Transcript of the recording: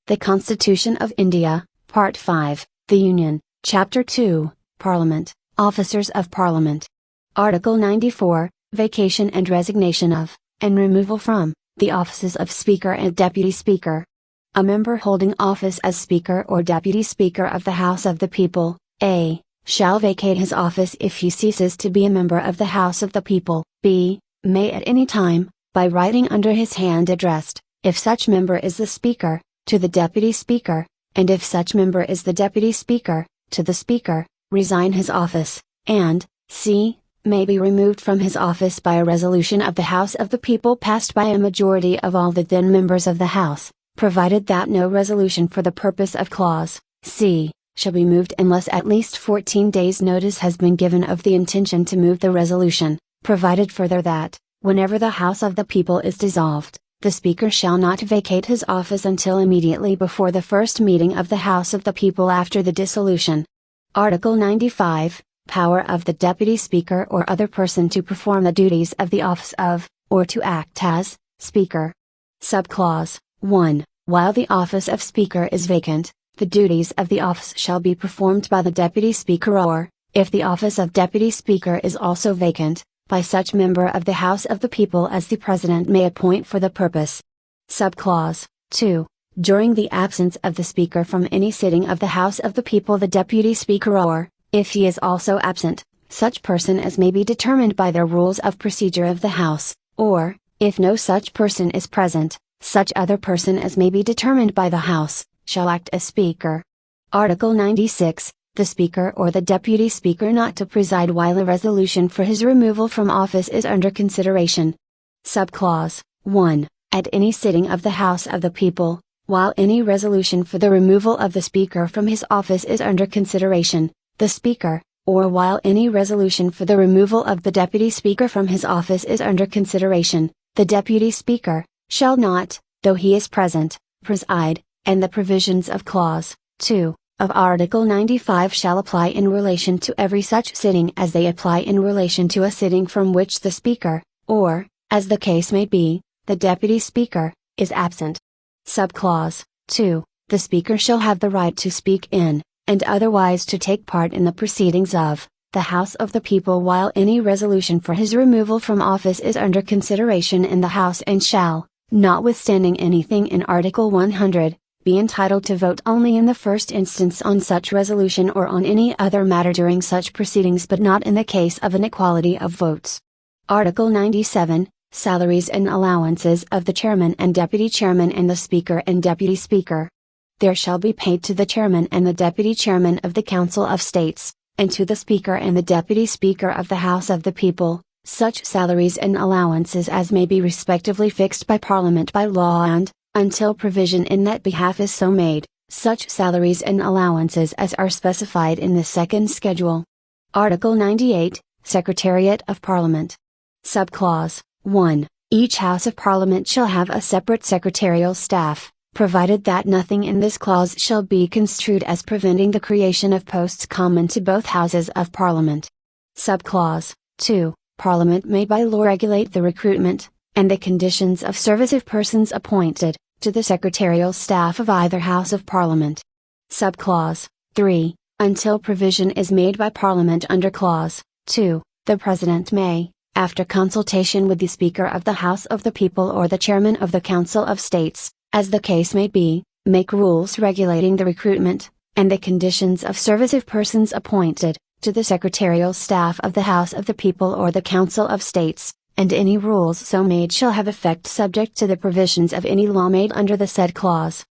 The Constitution of India, Part 5, The Union, Chapter 2, Parliament, Officers of Parliament. Article 94, Vacation and Resignation of, and Removal from, the offices of Speaker and Deputy Speaker. A member holding office as Speaker or Deputy Speaker of the House of the People, A, shall vacate his office if he ceases to be a member of the House of the People, B, may at any time, by writing under his hand addressed, if such member is the Speaker, to the Deputy Speaker, and if such member is the Deputy Speaker, to the Speaker, resign his office, and, C, may be removed from his office by a resolution of the House of the People passed by a majority of all the then members of the House, provided that no resolution for the purpose of clause C shall be moved unless at least 14 days' notice has been given of the intention to move the resolution, provided further that, whenever the House of the People is dissolved, the Speaker shall not vacate his office until immediately before the first meeting of the House of the People after the dissolution. Article 95, Power of the Deputy Speaker or other person to perform the duties of the office of, or to act as, Speaker. Subclause 1. While the office of Speaker is vacant, the duties of the office shall be performed by the Deputy Speaker or, if the office of Deputy Speaker is also vacant, by such member of the House of the People as the President may appoint for the purpose. Subclause 2. During the absence of the Speaker from any sitting of the House of the People, the Deputy Speaker or, if he is also absent, such person as may be determined by the rules of procedure of the House, or, if no such person is present, such other person as may be determined by the House, shall act as Speaker. Article 96. The Speaker or the Deputy Speaker not to preside while a resolution for his removal from office is under consideration. Subclause 1. At any sitting of the House of the People, while any resolution for the removal of the Speaker from his office is under consideration, the Speaker, or while any resolution for the removal of the Deputy Speaker from his office is under consideration, the Deputy Speaker, shall not, though he is present, preside, and the provisions of Clause 2. Of Article 95 shall apply in relation to every such sitting as they apply in relation to a sitting from which the Speaker, or, as the case may be, the Deputy Speaker, is absent. Subclause 2. The Speaker shall have the right to speak in, and otherwise to take part in the proceedings of, the House of the People while any resolution for his removal from office is under consideration in the House, and shall, notwithstanding anything in Article 100, be entitled to vote only in the first instance on such resolution or on any other matter during such proceedings, but not in the case of an equality of votes. Article 97, Salaries and Allowances of the Chairman and Deputy Chairman and the Speaker and Deputy Speaker. There shall be paid to the Chairman and the Deputy Chairman of the Council of States, and to the Speaker and the Deputy Speaker of the House of the People, such salaries and allowances as may be respectively fixed by Parliament by law, and, until provision in that behalf is so made, such salaries and allowances as are specified in the second schedule. Article 98, Secretariat of Parliament. Subclause 1. Each House of Parliament shall have a separate secretarial staff, provided that nothing in this clause shall be construed as preventing the creation of posts common to both Houses of Parliament. Subclause 2. Parliament may by law regulate the recruitment, and the conditions of service of persons appointed, to the secretarial staff of either House of Parliament. Subclause 3. Until provision is made by Parliament under Clause 2, the President may, after consultation with the Speaker of the House of the People or the Chairman of the Council of States, as the case may be, make rules regulating the recruitment, and the conditions of service of persons appointed, to the secretarial staff of the House of the People or the Council of States, and any rules so made shall have effect subject to the provisions of any law made under the said clause.